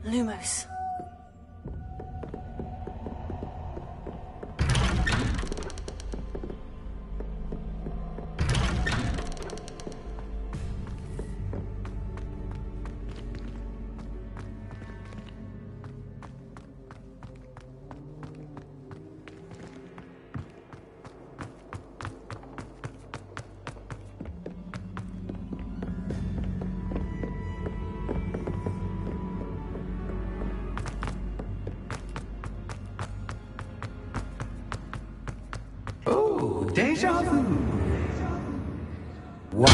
Lumos. Oh, deja vu. What?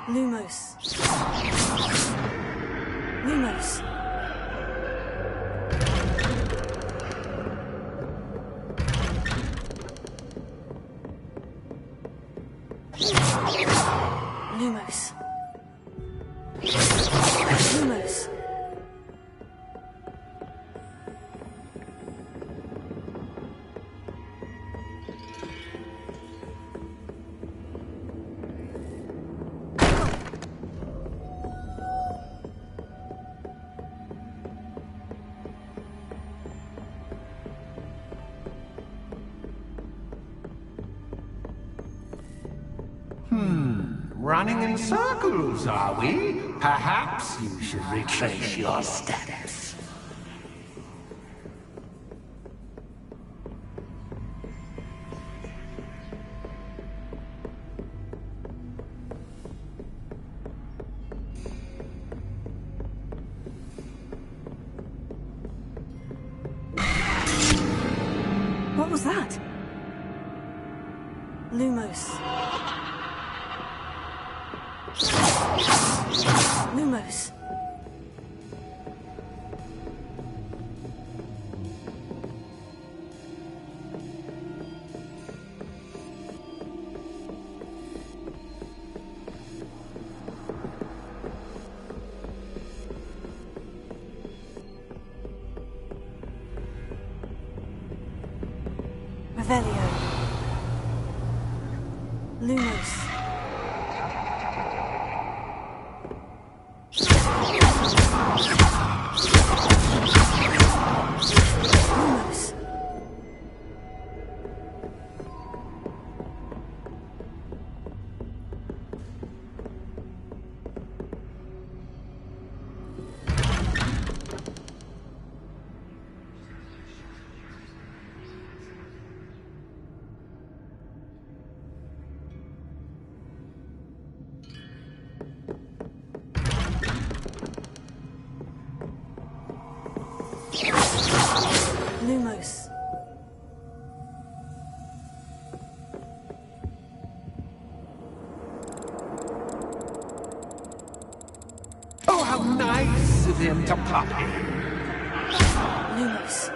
Lumos. Lumos. Lumos. Lumos. Running in circles, are we? Perhaps you should retrace your steps. What was that? Lumos. Lumos. Revelio. Lumos. Lumos. Lumos. Oh, how nice of him to pop in. Lumos.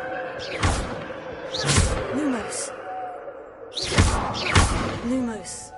Lumos. Lumos.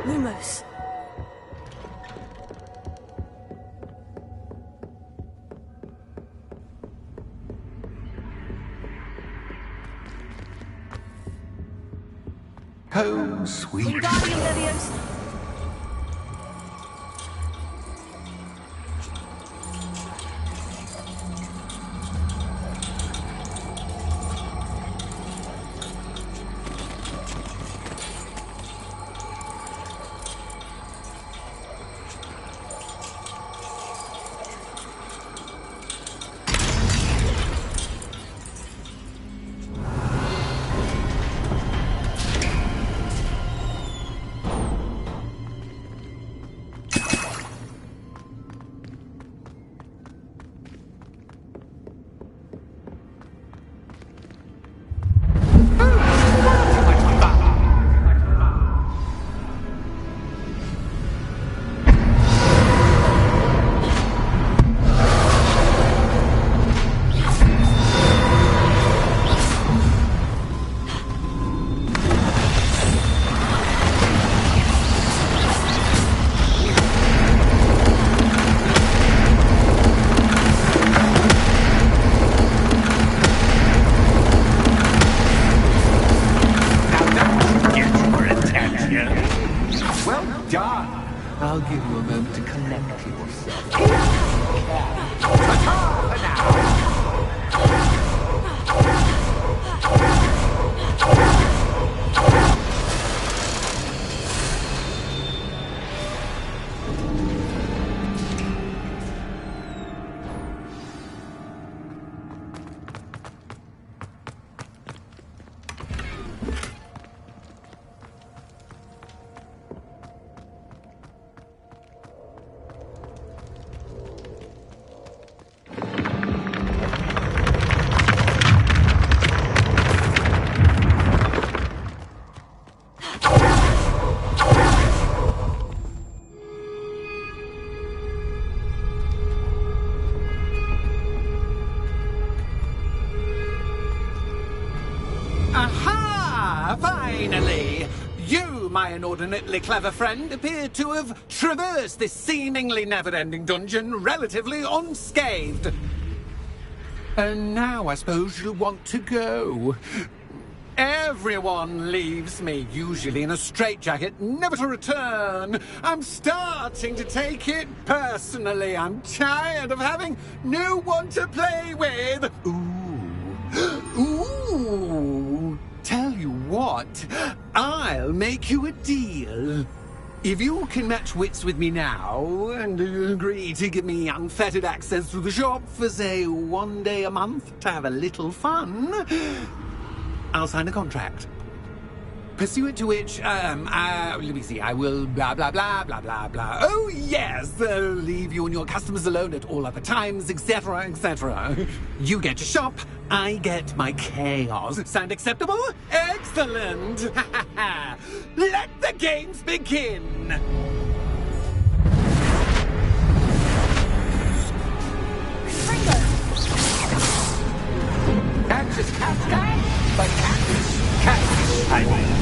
Lumos. Home sweet. Wingardium Leviosa. I'll give you a moment to collect yourself. Ta-ta for now! Aha! Finally! You, my inordinately clever friend, appear to have traversed this seemingly never-ending dungeon relatively unscathed. And now I suppose you'll want to go. Everyone leaves me, usually in a straitjacket, never to return. I'm starting to take it personally. I'm tired of having no one to play with. Ooh, tell you what, I'll make you a deal. If you can match wits with me now and agree to give me unfettered access to the shop for, say, 1 day a month to have a little fun, I'll sign a contract. Pursuant to which, let me see, I will blah, blah, blah, blah, blah, blah. Oh, yes, leave you and your customers alone at all other times, etc., etc. You get your shop, I get my chaos. Sound acceptable? Excellent! Let the games begin! Axis Cascade, but Axis Cascade. I will.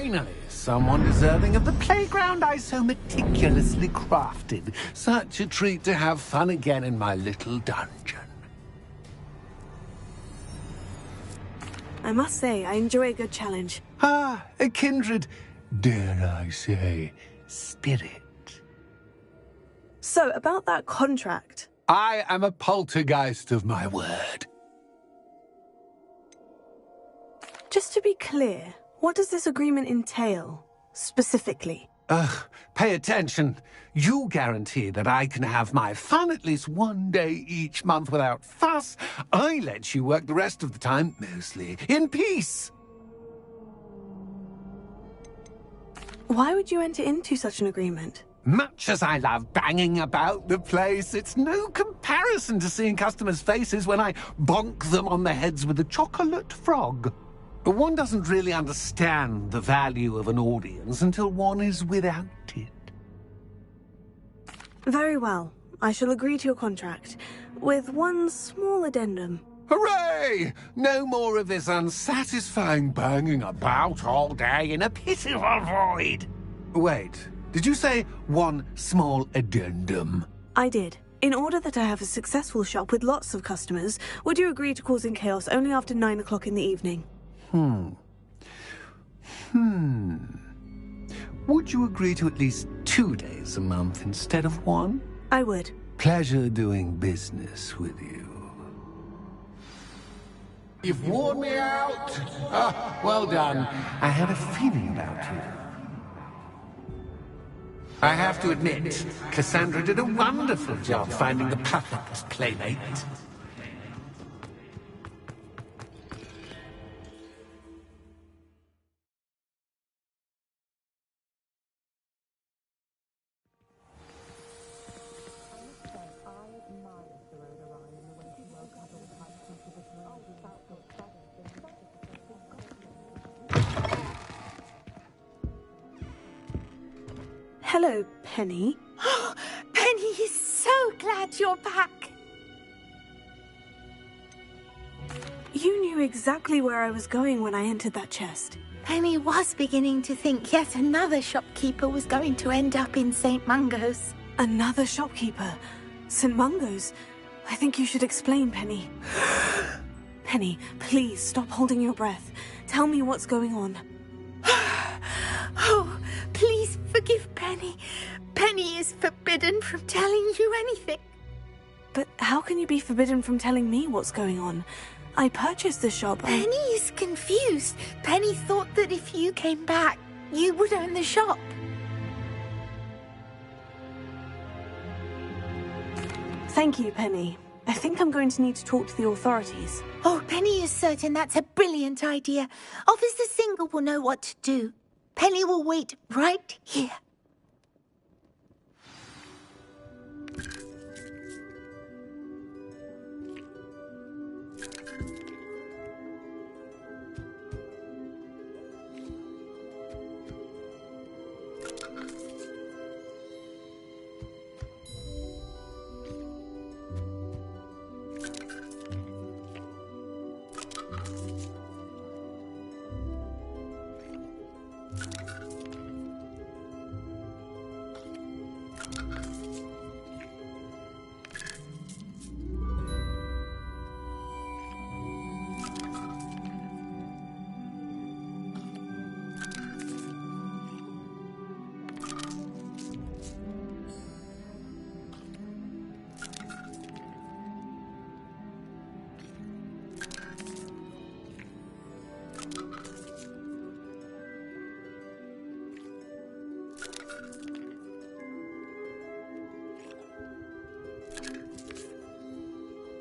Finally, someone deserving of the playground I so meticulously crafted. Such a treat to have fun again in my little dungeon. I must say, I enjoy a good challenge. Ah, a kindred, dare I say, spirit. So, about that contract. I am a poltergeist of my word. Just to be clear, what does this agreement entail, specifically? Pay attention. You guarantee that I can have my fun at least one day each month without fuss. I let you work the rest of the time, mostly in peace. Why would you enter into such an agreement? Much as I love banging about the place, it's no comparison to seeing customers' faces when I bonk them on the heads with a chocolate frog. One doesn't really understand the value of an audience until one is without it. Very well. I shall agree to your contract, with one small addendum. Hooray! No more of this unsatisfying banging about all day in a pitiful void. Wait, did you say one small addendum? I did. In order that I have a successful shop with lots of customers, would you agree to causing chaos only after 9 o'clock in the evening? Would you agree to at least 2 days a month instead of one? I would. Pleasure doing business with you. You've worn me out. Ah, well done. I had a feeling about you. I have to admit, Cassandra did a wonderful job finding the perfect playmate. Hello, Penny. Penny is so glad you're back. You knew exactly where I was going when I entered that chest. Penny was beginning to think yet another shopkeeper was going to end up in St. Mungo's. Another shopkeeper? St. Mungo's? I think you should explain, Penny. Penny, please stop holding your breath. Tell me what's going on. Oh, please forgive Penny. Penny is forbidden from telling you anything. But how can you be forbidden from telling me what's going on? I purchased the shop. Penny is confused. Penny thought that if you came back, you would own the shop. Thank you, Penny. I think I'm going to need to talk to the authorities. Oh, Penny is certain that's a brilliant idea. Officer Singer will know what to do. Penny will wait right here.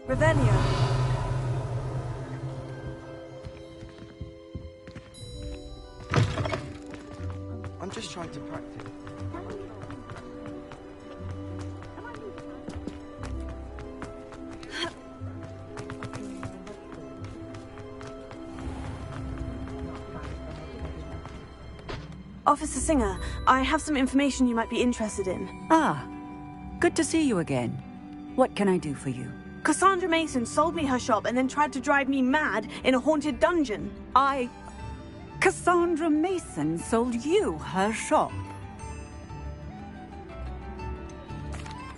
Revelio. I'm just trying to practice. Officer Singer, I have some information you might be interested in. Ah, good to see you again. What can I do for you? Cassandra Mason sold me her shop and then tried to drive me mad in a haunted dungeon. Cassandra Mason sold you her shop.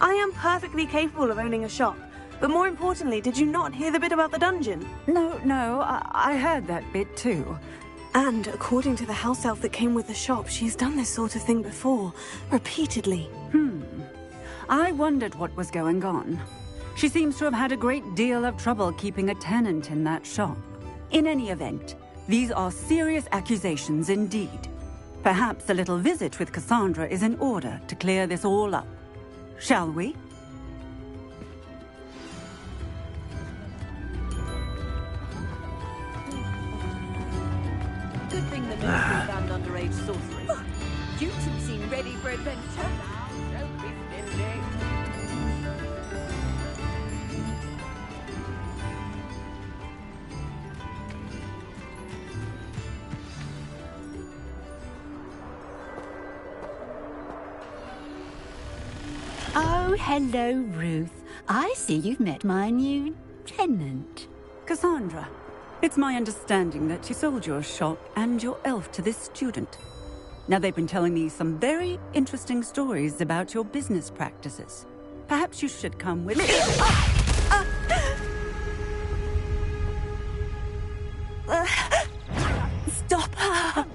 I am perfectly capable of owning a shop. But more importantly, did you not hear the bit about the dungeon? No, I heard that bit too. And according to the house elf that came with the shop, she's done this sort of thing before. Repeatedly. I wondered what was going on. She seems to have had a great deal of trouble keeping a tenant in that shop. In any event, these are serious accusations indeed. Perhaps a little visit with Cassandra is in order to clear this all up. Shall we? Good thing the nursery banned underage sorcery. You two seem ready for adventure. Now, don't be stingy. Oh, hello, Ruth. I see you've met my new tenant. Cassandra, it's my understanding that you sold your shop and your elf to this student. Now, they've been telling me some very interesting stories about your business practices. Perhaps you should come with me. Stop her!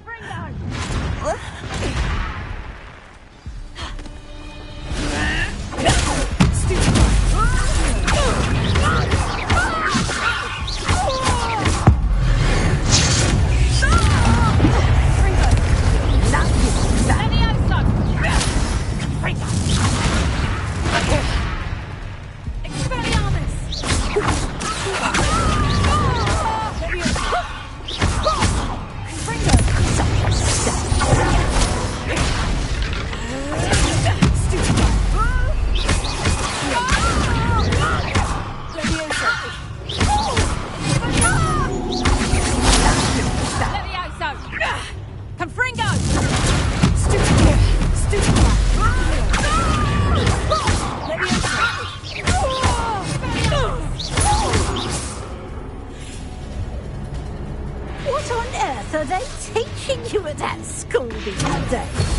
What on earth are they teaching you at that school these days?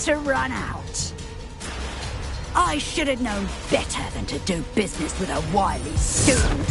To run out. I should have known better than to do business with a wily student.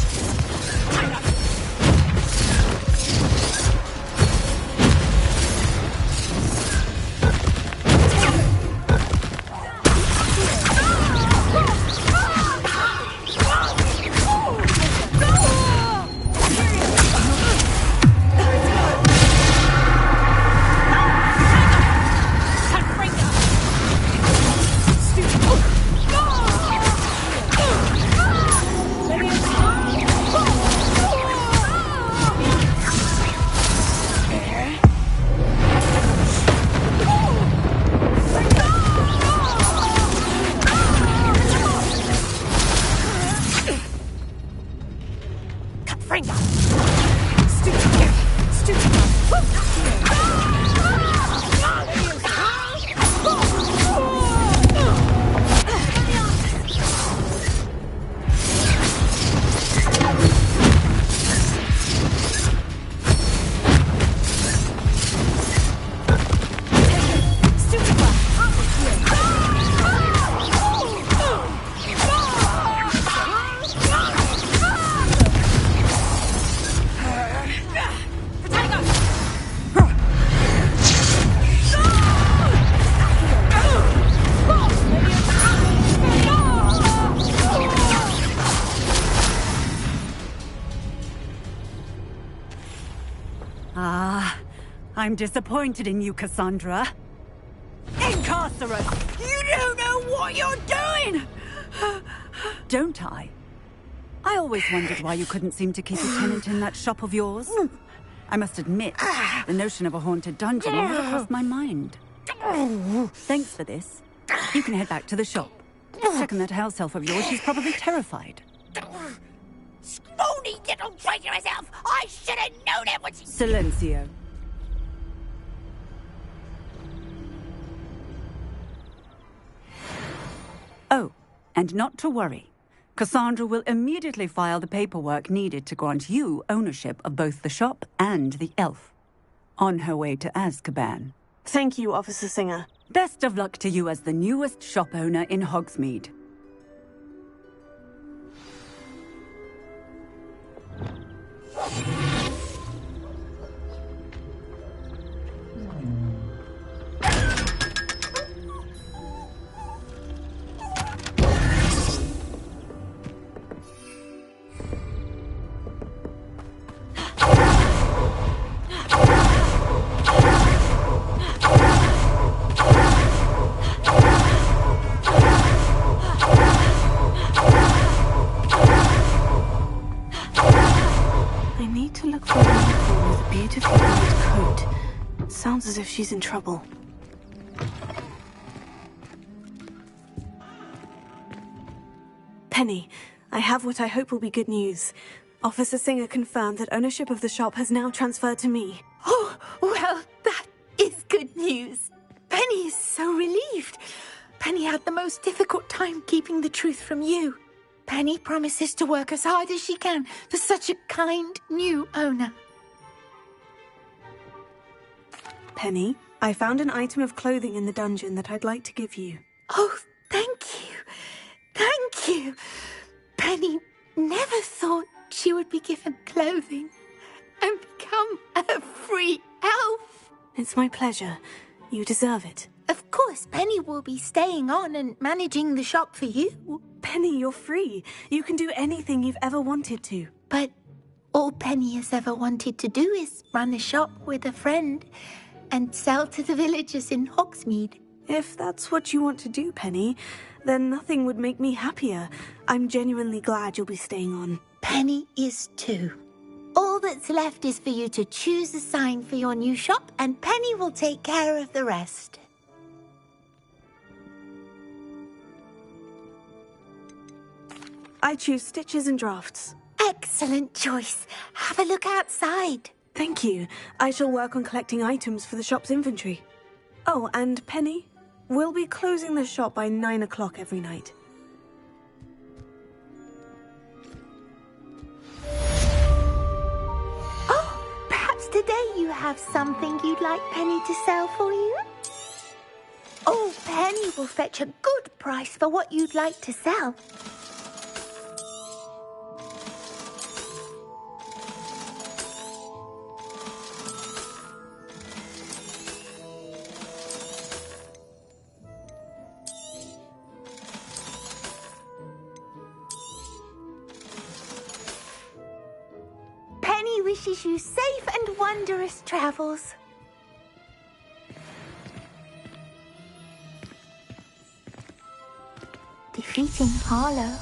Ah, I'm disappointed in you, Cassandra. Incarcerate! You don't know what you're doing! Don't I? I always wondered why you couldn't seem to keep a tenant in that shop of yours. I must admit, the notion of a haunted dungeon never crossed my mind. Thanks for this. You can head back to the shop. Checking that house elf of yours, she's probably terrified. Scrawny little traitor herself! I should have known it when she... Silencio. Oh, and not to worry. Cassandra will immediately file the paperwork needed to grant you ownership of both the shop and the elf. On her way to Azkaban. Thank you, Officer Singer. Best of luck to you as the newest shop owner in Hogsmeade. I need to look for a unicorn with a beautifully white coat. Sounds as if she's in trouble. Penny, I have what I hope will be good news. Officer Singer confirmed that ownership of the shop has now transferred to me. Oh, well, that is good news. Penny is so relieved. Penny had the most difficult time keeping the truth from you. Penny promises to work as hard as she can for such a kind new owner. Penny, I found an item of clothing in the dungeon that I'd like to give you. Oh, thank you. Thank you. Penny never thought she would be given clothing and become a free elf. It's my pleasure. You deserve it. Of course, Penny will be staying on and managing the shop for you. Penny, you're free. You can do anything you've ever wanted to. But all Penny has ever wanted to do is run a shop with a friend and sell to the villagers in Hogsmeade. If that's what you want to do, Penny, then nothing would make me happier. I'm genuinely glad you'll be staying on. Penny is too. All that's left is for you to choose a sign for your new shop, and Penny will take care of the rest. I choose stitches and drafts. Excellent choice. Have a look outside. Thank you. I shall work on collecting items for the shop's inventory. Oh, and Penny, we'll be closing the shop by 9 o'clock every night. Oh, perhaps today you have something you'd like Penny to sell for you? Oh, Penny will fetch a good price for what you'd like to sell. Penny wishes you safe and wondrous travels. Defeating Harlow.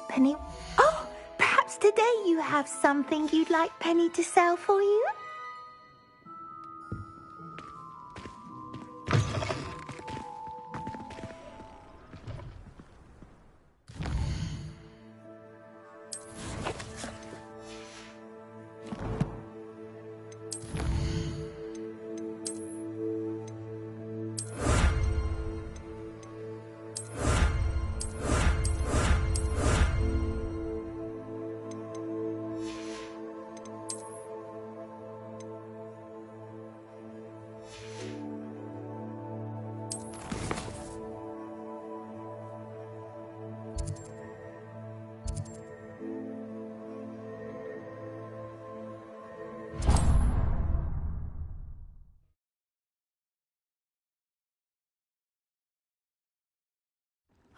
Penny... Oh, perhaps today you have something you'd like Penny to sell for you?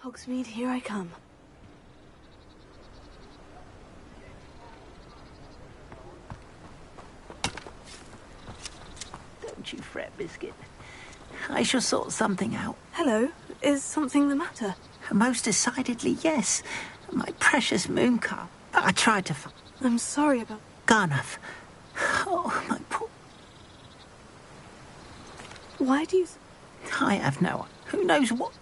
Hogsmeade, here I come. Don't you fret, Biscuit. I shall sort something out. Hello? Is something the matter? Most decidedly, yes. My precious moon calf. I tried to find... I'm sorry about... Garnuff. Oh, my poor... Why do you... I have no... Who knows what...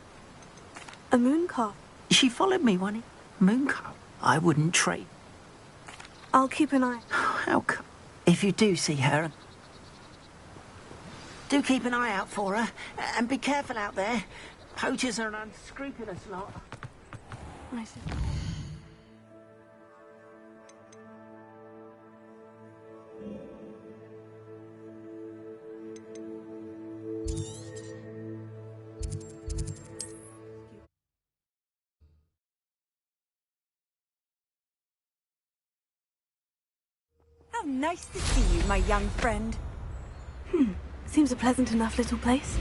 A moon calf? She followed me one... Moon calf? I wouldn't trade. I'll keep an eye. How come? If you do see her... Do keep an eye out for her. And be careful out there. Poachers are an unscrupulous lot. I see. How nice to see you, my young friend. Seems a pleasant enough little place.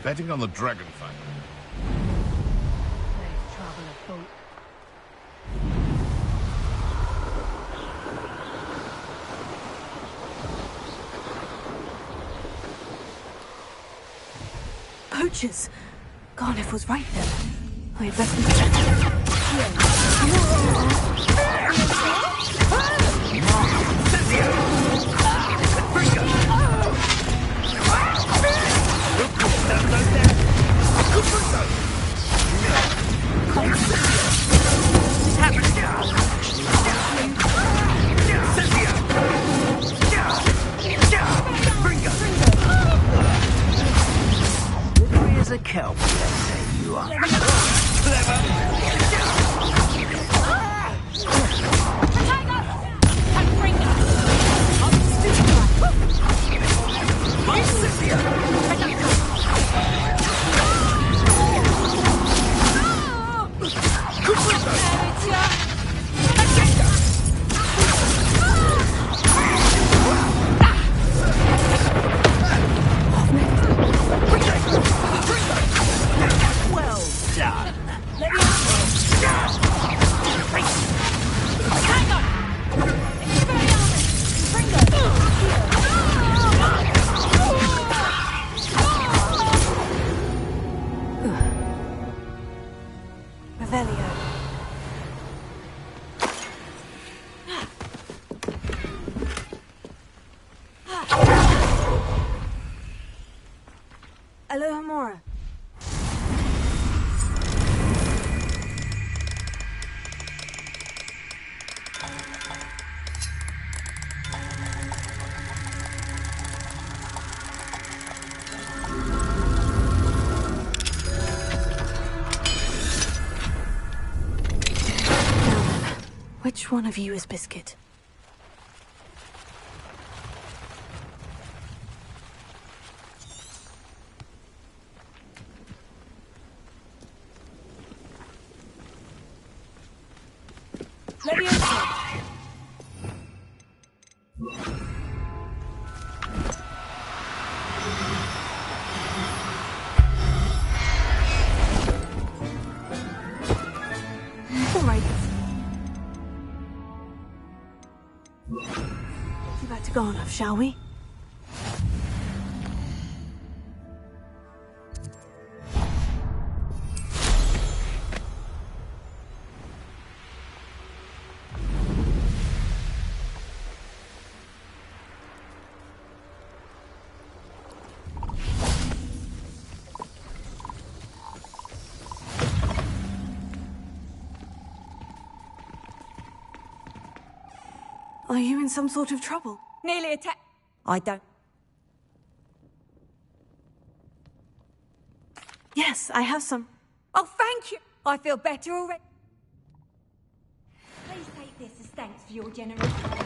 Betting on the dragon fight. There's trouble afoot. Poachers! Garniff was right then. I had better... Slippery as a kelp, let's say you are. Well done. Revelio. Alohomora. Which one of you is Biscuit? All right. Back to Garnuff, shall we? Are you in some sort of trouble? Nearly attacked. I don't. Yes, I have some. Oh, thank you. I feel better already. Please take this as thanks for your generosity.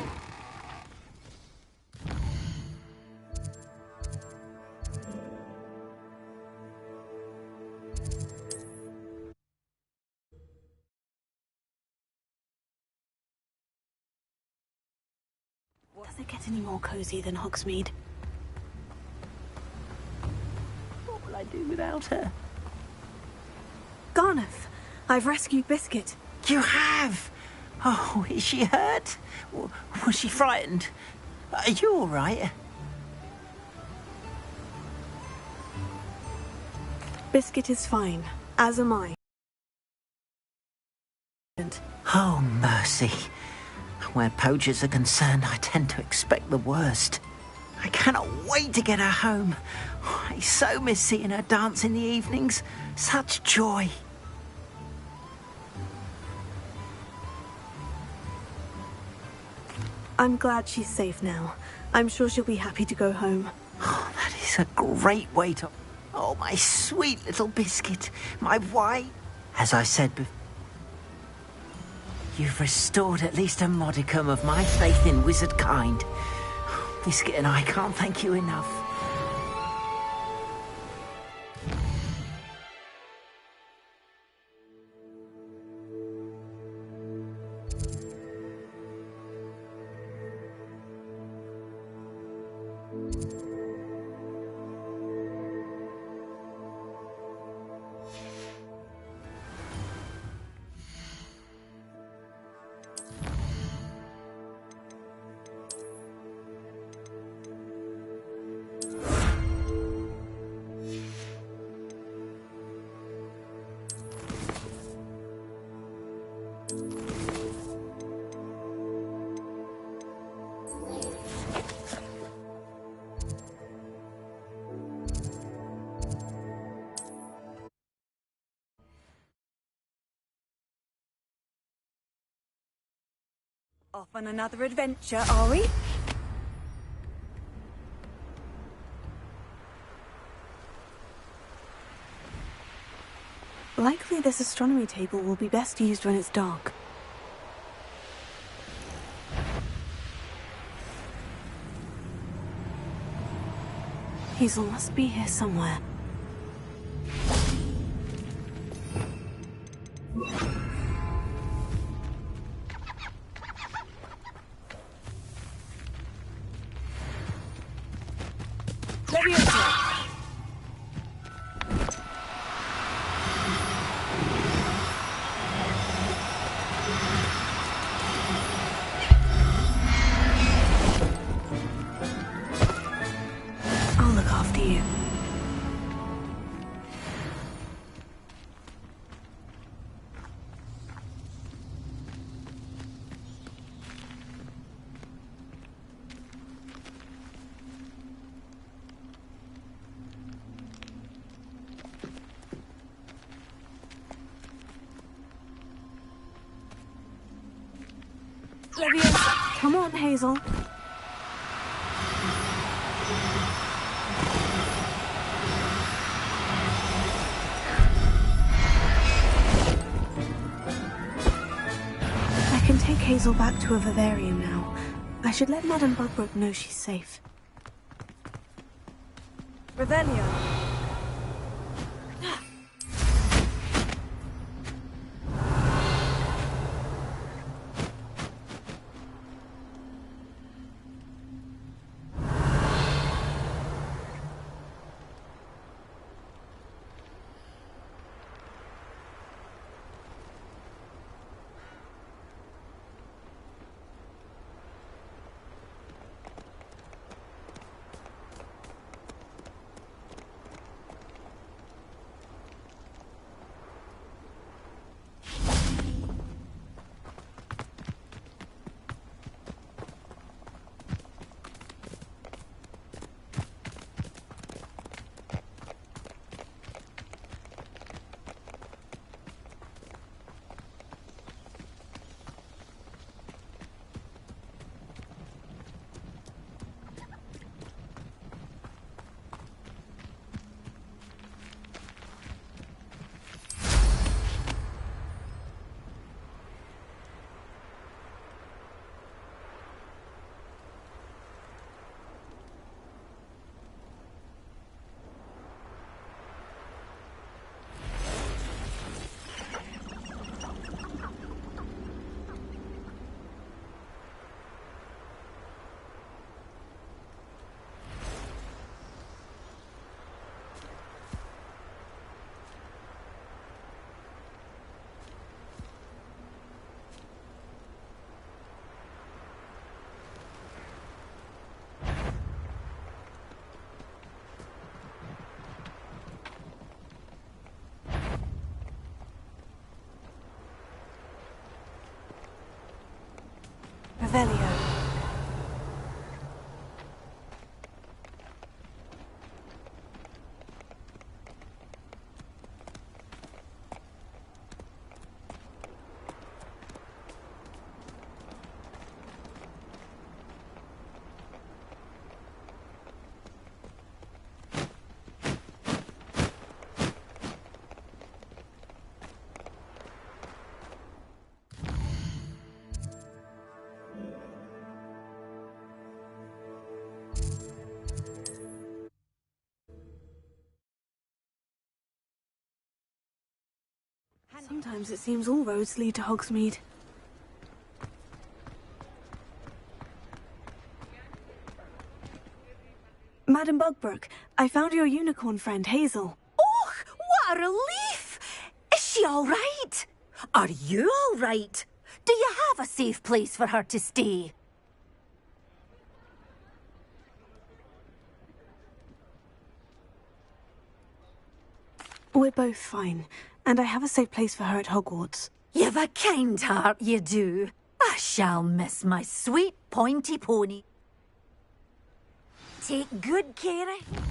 get any more cozy than Hogsmeade. What will I do without her? Garneth, I've rescued Biscuit. You have? Oh, is she hurt? Was she frightened? Are you all right? Biscuit is fine, as am I. Oh, mercy. Where poachers are concerned, I tend to expect the worst. I cannot wait to get her home. I so miss seeing her dance in the evenings. Such joy. I'm glad she's safe now. I'm sure she'll be happy to go home. Oh, that is a great way to... Oh, my sweet little Biscuit. My white... As I said before... You've restored at least a modicum of my faith in wizard kind. Biscuit and I can't thank you enough. Off on another adventure, are we? Likely this astronomy table will be best used when it's dark. Hazel must be here somewhere. I'll look after you. Come on, Hazel. I can take Hazel back to her vivarium now. I should let Madame Bugbrook know she's safe. Revelio. Revelio. Sometimes it seems all roads lead to Hogsmeade. Madam Bugbrook, I found your unicorn friend, Hazel. Oh, what a relief! Is she all right? Are you all right? Do you have a safe place for her to stay? We're both fine, and I have a safe place for her at Hogwarts. You've a kind heart, you do. I shall miss my sweet pointy pony. Take good care of him.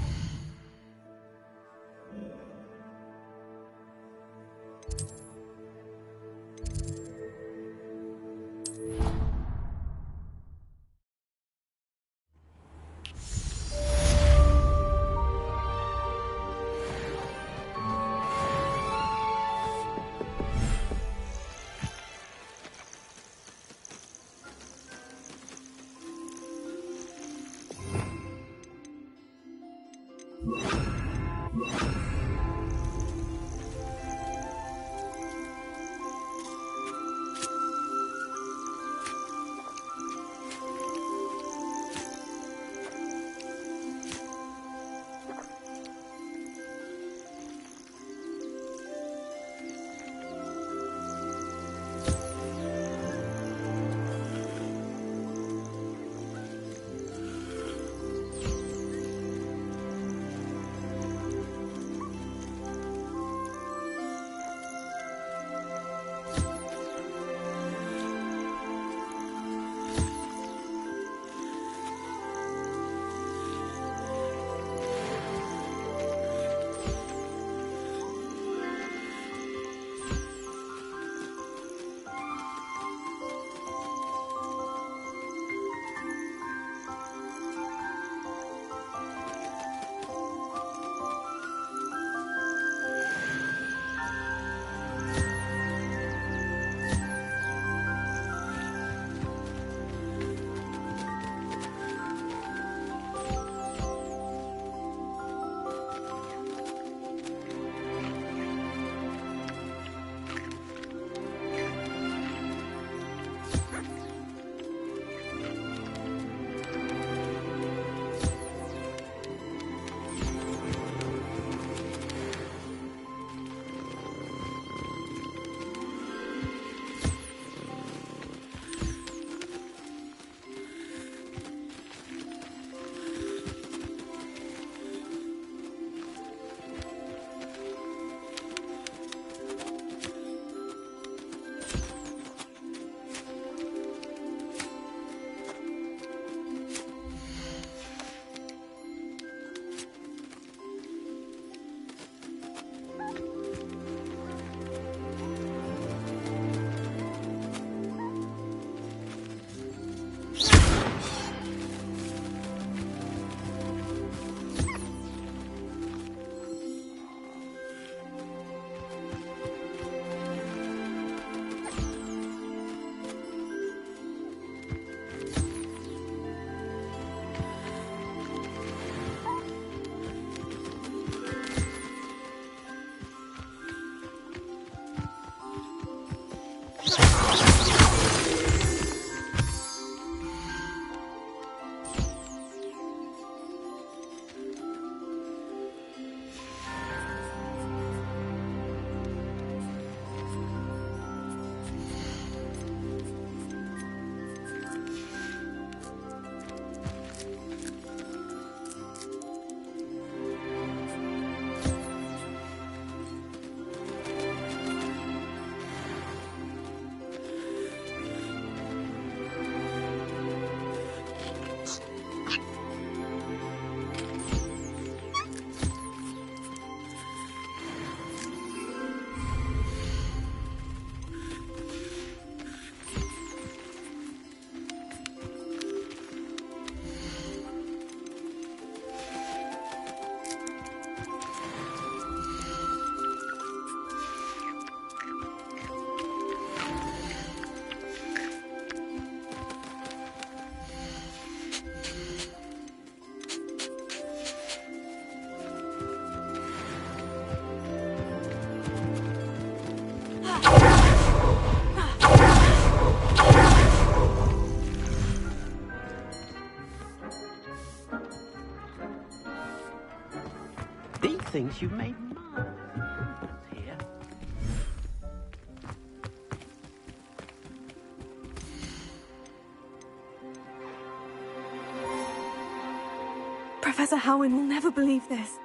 thinks you've made mine here. Professor Howin will never believe this.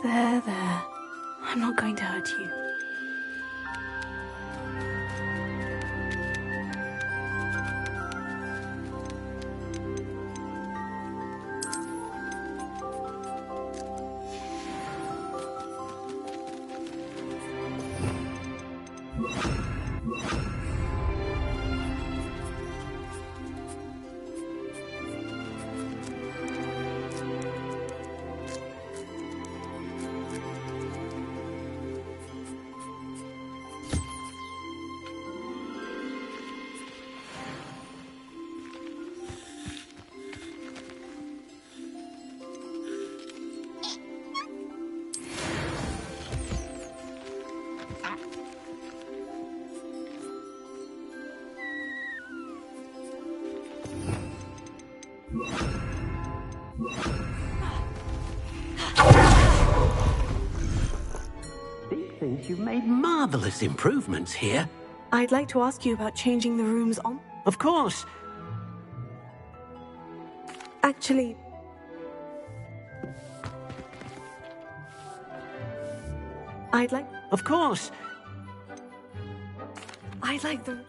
There. I'm not going to hurt you. You've made marvelous improvements here. I'd like to ask you about changing the rooms on... Of course. Actually... Of course. I'd like the...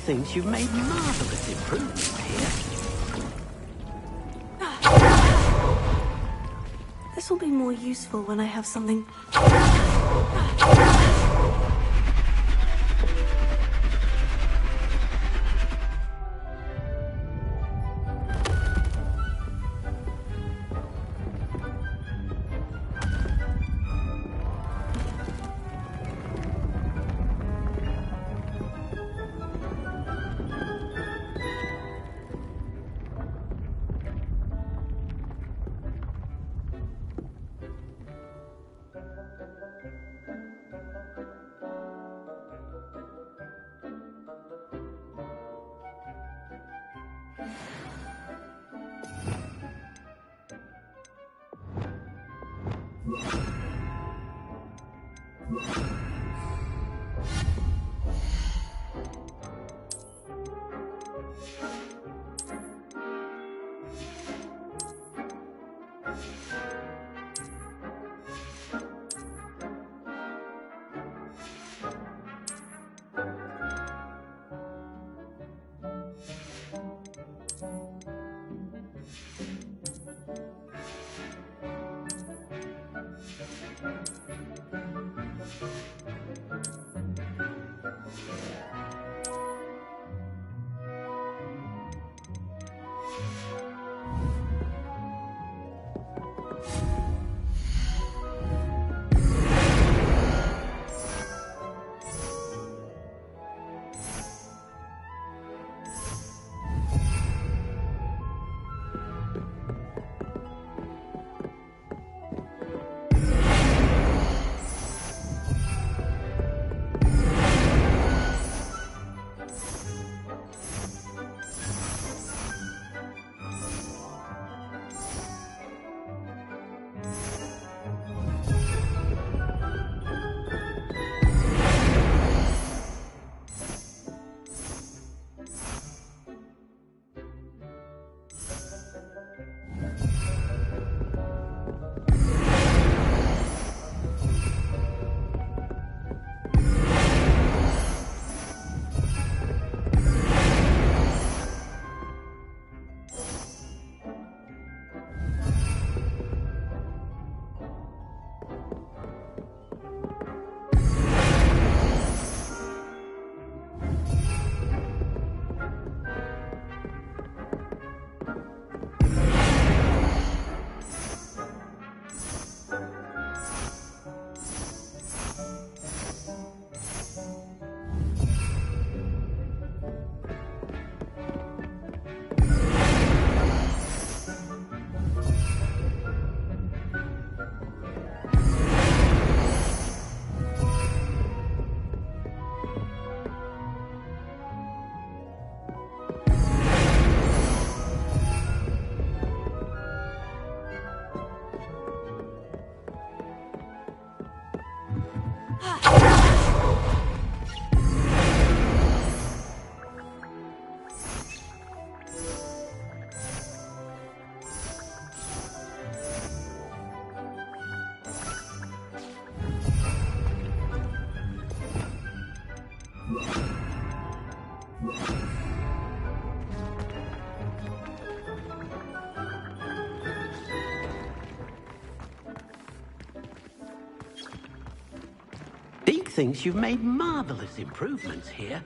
Things you've made marvelous improvements here. This will be more useful when I have something... thinks you've made marvelous improvements here.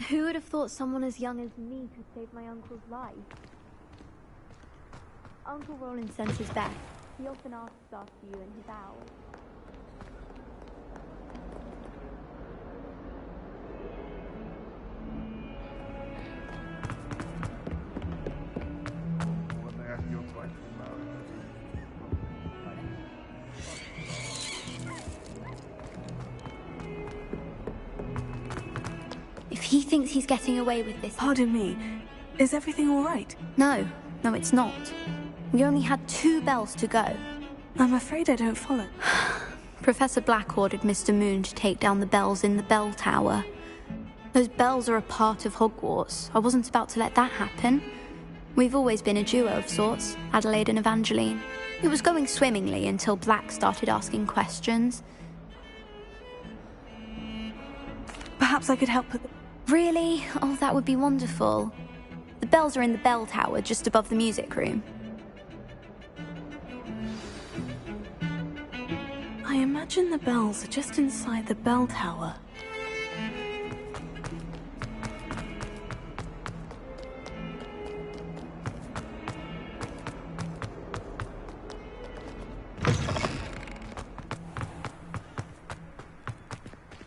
Who would have thought someone as young as me could save my uncle's life? Uncle Roland sends his best. He often asks after you in his hours. What they ask your question about? If he thinks he's getting away with this... Pardon me. Is everything all right? No, it's not. We only had 2 bells to go. I'm afraid I don't follow. Professor Black ordered Mr. Moon to take down the bells in the bell tower. Those bells are a part of Hogwarts. I wasn't about to let that happen. We've always been a duo of sorts, Adelaide and Evangeline. It was going swimmingly until Black started asking questions. Perhaps I could help with... Really? Oh, that would be wonderful. The bells are in the bell tower, just above the music room. I imagine the bells are just inside the bell tower.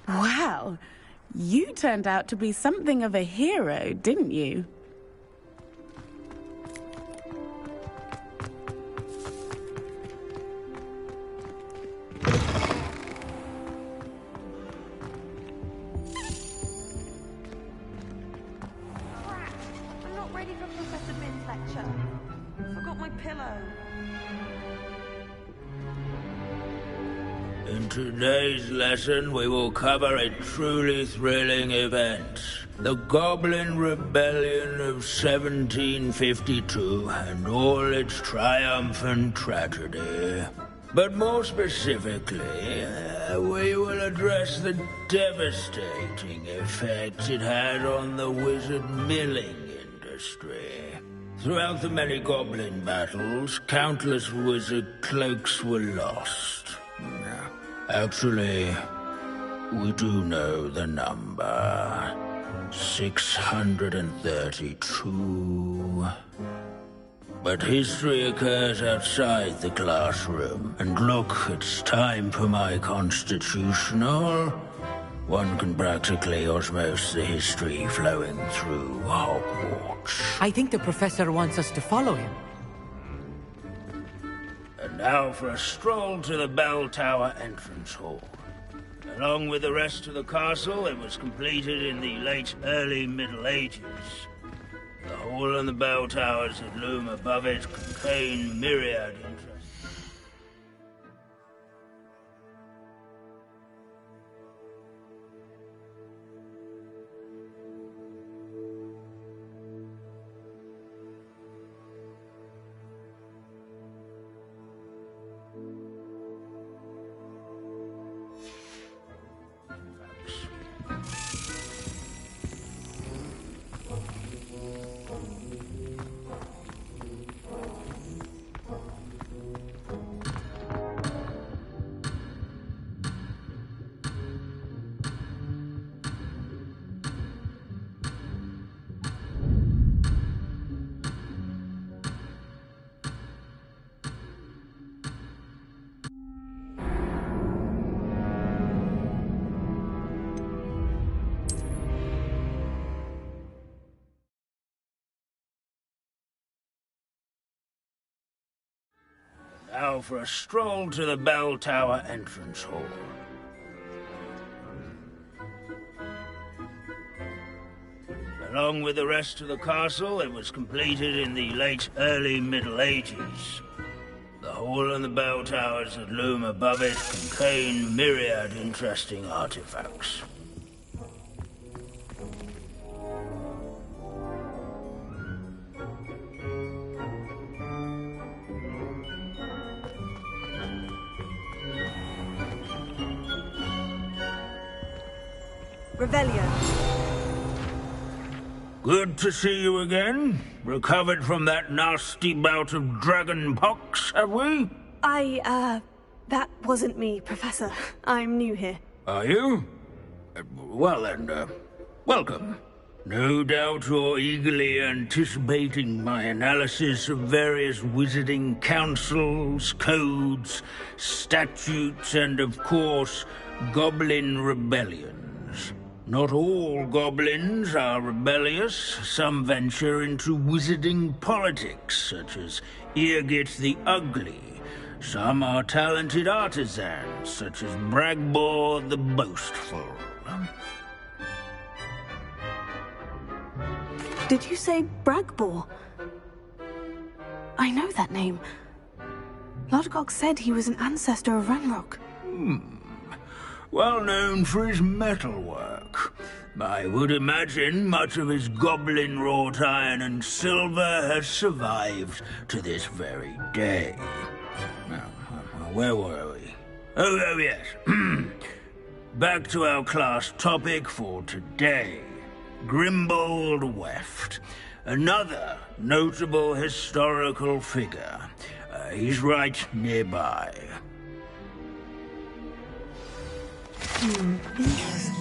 Wow, You turned out to be something of a hero, didn't you? I'm not ready for Professor Bin's lecture. Forgot my pillow. In today's lesson, we will cover a truly thrilling event. The Goblin Rebellion of 1752 and all its triumphant tragedy. But more specifically, we will address the devastating effects it had on the wizard milling industry. Throughout the many goblin battles, countless wizard cloaks were lost. Actually, we do know the number. 632. But history occurs outside the classroom. And look, it's time for my constitutional. One can practically osmose the history flowing through Hogwarts. I think the professor wants us to follow him. And now for a stroll to the bell tower entrance hall. Along with the rest of the castle, it was completed in the late early Middle Ages. The hall and the bell towers that loom above it contain myriad interests. Now for a stroll to the bell tower entrance hall. Along with the rest of the castle, it was completed in the late early Middle Ages. The hall and the bell towers that loom above it contain myriad interesting artifacts. Revelio. Good to see you again. Recovered from that nasty bout of dragon pox, have we? That wasn't me, Professor. I'm new here. Are you? Well then, welcome. No doubt you're eagerly anticipating my analysis of various wizarding councils, codes, statutes, and of course, goblin rebellions. Not all goblins are rebellious. Some venture into wizarding politics, such as Eargit the Ugly. Some are talented artisans, such as Bragbor the Boastful. Did you say Bragbor? I know that name. Lodgok said he was an ancestor of Ranrock. Well known for his metalwork. I would imagine much of his goblin-wrought iron and silver has survived to this very day. Now, where were we? Oh yes. Back to our class topic for today. Grimbold Weft. Another notable historical figure. He's right nearby. Interesting.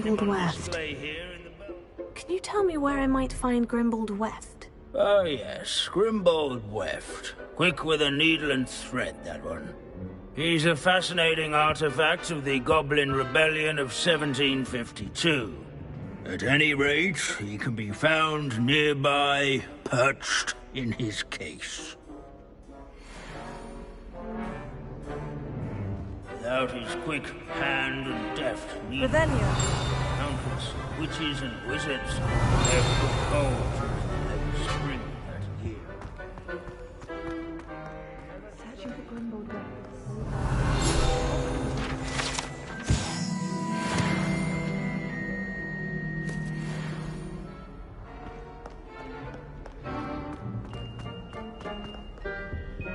Grimbled Weft. Can you tell me where I might find Grimbled Weft? Oh yes, Grimbold Weft. Quick with a needle and thread, that one. He's a fascinating artifact of the Goblin Rebellion of 1752. At any rate, he can be found nearby, perched in his case. Without his quick hand and deft needle, countless witches and wizards have put gold into the spring that year. Searching for Grimbled Weft.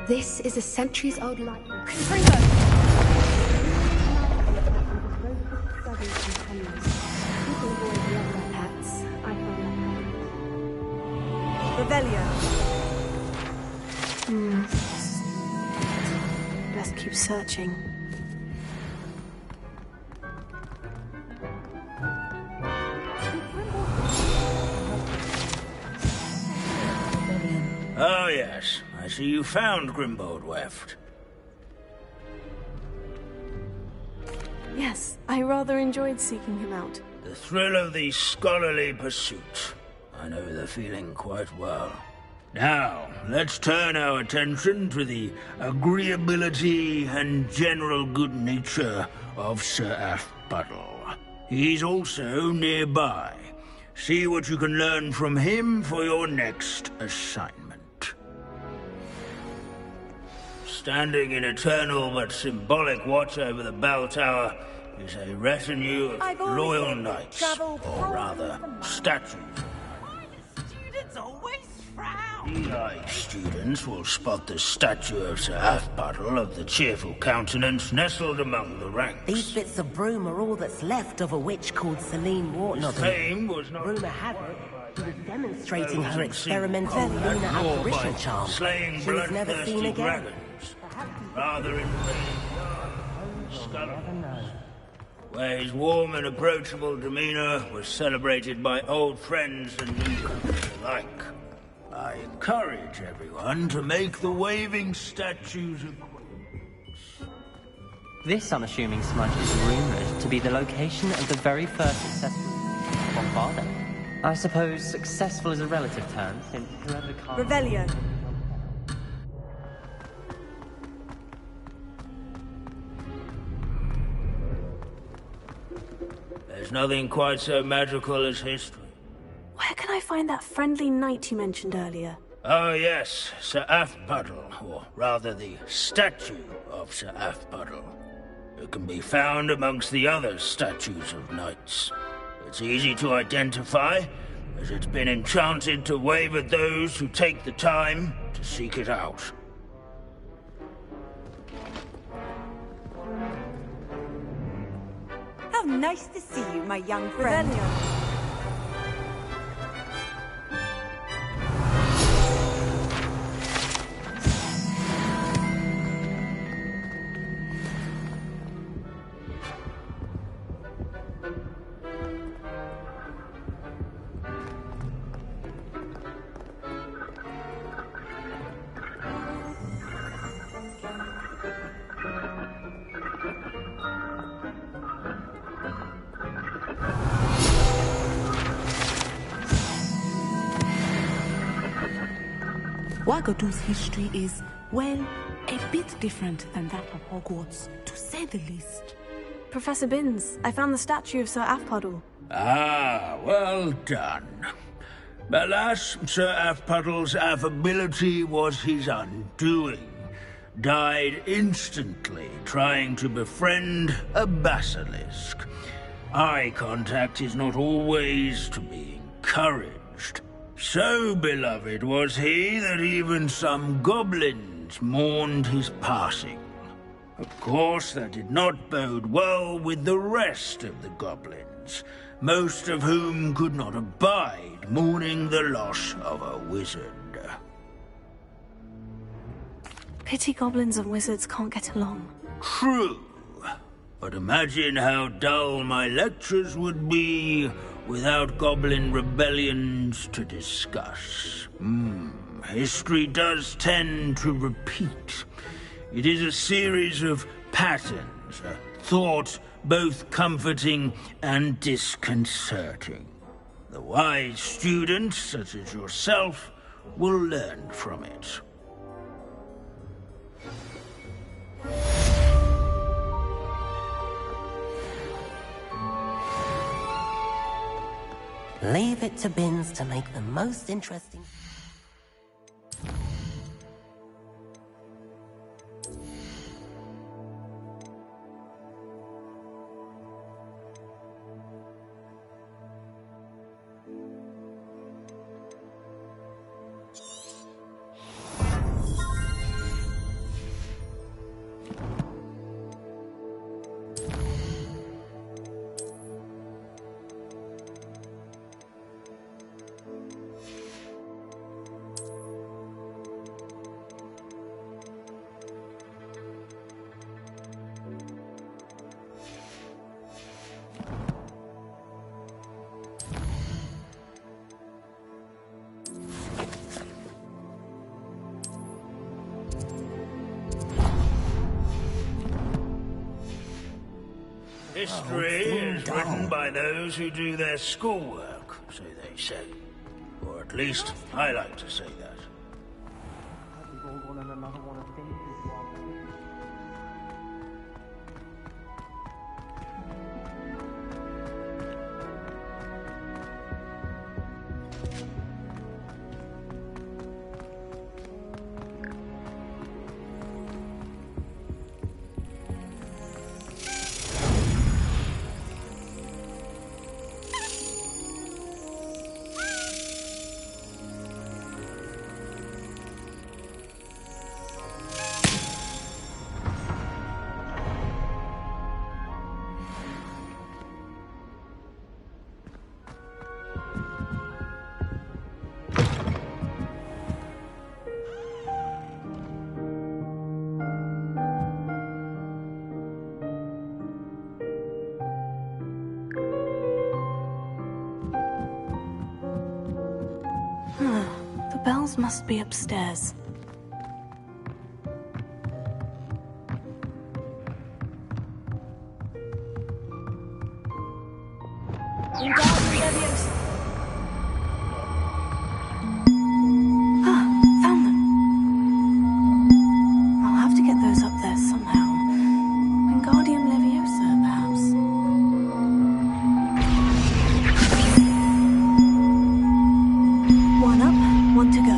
This is a centuries-old light. Revelio. Best keep searching. Oh yes, I see you found Grimbold Weft. Yes, I rather enjoyed seeking him out. The thrill of the scholarly pursuit. I know the feeling quite well. Now, let's turn our attention to the agreeability and general good nature of Sir Athbuddle. He's also nearby. See what you can learn from him for your next assignment. Standing in eternal but symbolic watch over the bell tower is a retinue of loyal knights, or rather, statues. Students always frown. Keen-eyed students will spot the statue of Sir Athbuddle of the cheerful countenance nestled among the ranks. These bits of broom are all that's left of a witch called Celine His fame was not Rumour had it he was demonstrating her experimental lunar apparition charm. Slaying She was never seen bloodthirsty again. dragons, rather in skeletons, where his warm and approachable demeanor was celebrated by old friends and newcomers alike. I encourage everyone to make the waving statue's acquaintance. This unassuming smudge is rumoured to be the location of the very first successful bombarder. I suppose successful is a relative term, since whoever can't... Revelio. There's nothing quite so magical as history. Where can I find that friendly knight you mentioned earlier? Oh yes, Sir Athbuddle, or rather the statue of Sir Athbuddle. It can be found amongst the other statues of knights. It's easy to identify, as it's been enchanted to wave at those who take the time to seek it out. How nice to see you, my young friend. Wagadu's history is, well, a bit different than that of Hogwarts, to say the least. Professor Binns, I found the statue of Sir Athbuddle. Ah, well done. Alas, Sir Athbuddle's affability was his undoing. Died instantly trying to befriend a basilisk. Eye contact is not always to be encouraged. So beloved was he that even some goblins mourned his passing. Of course, that did not bode well with the rest of the goblins, most of whom could not abide mourning the loss of a wizard. Pity goblins and wizards can't get along. True. But imagine how dull my lectures would be without goblin rebellions to discuss. History does tend to repeat. It is a series of patterns, a thought both comforting and disconcerting. The wise students, such as yourself, will learn from it. Leave it to Bins to make the most interesting... History is written by those who do their schoolwork, so they say. Or at least, I like to say that. The bells must be upstairs. Found them. I'll have to get those up there somehow. Wingardium Leviosa, perhaps. One up, one to go.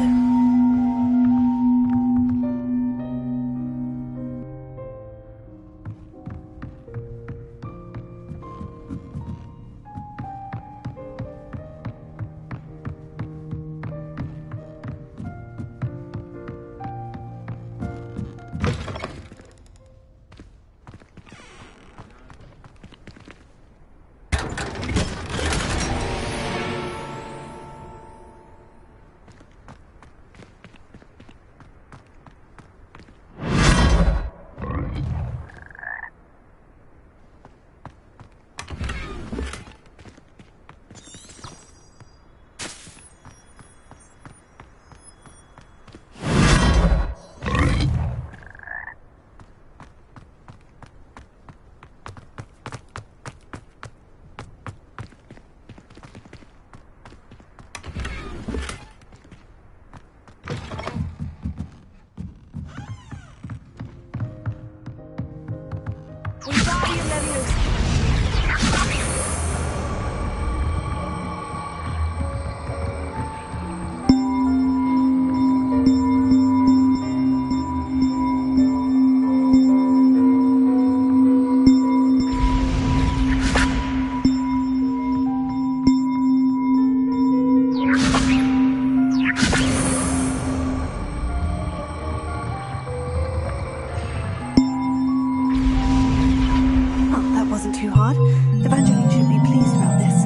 Too hard. Evangeline should be pleased about this,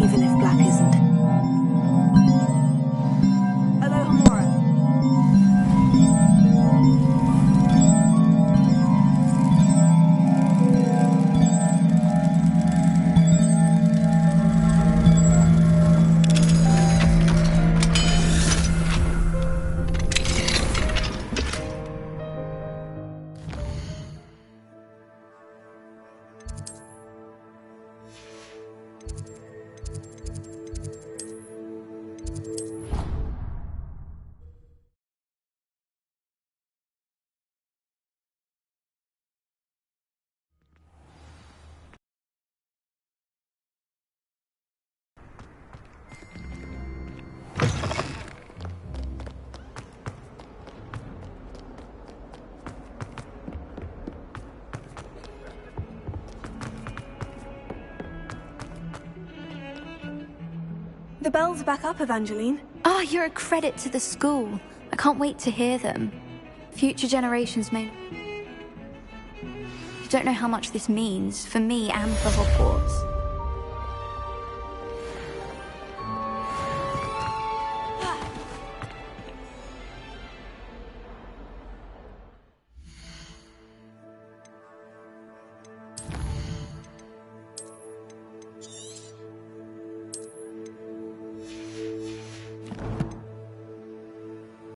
even if Black isn't. Hello, Hamora. The bells are back up, Evangeline. Ah, you're a credit to the school. I can't wait to hear them. Future generations may... You don't know how much this means for me and for Hogwarts.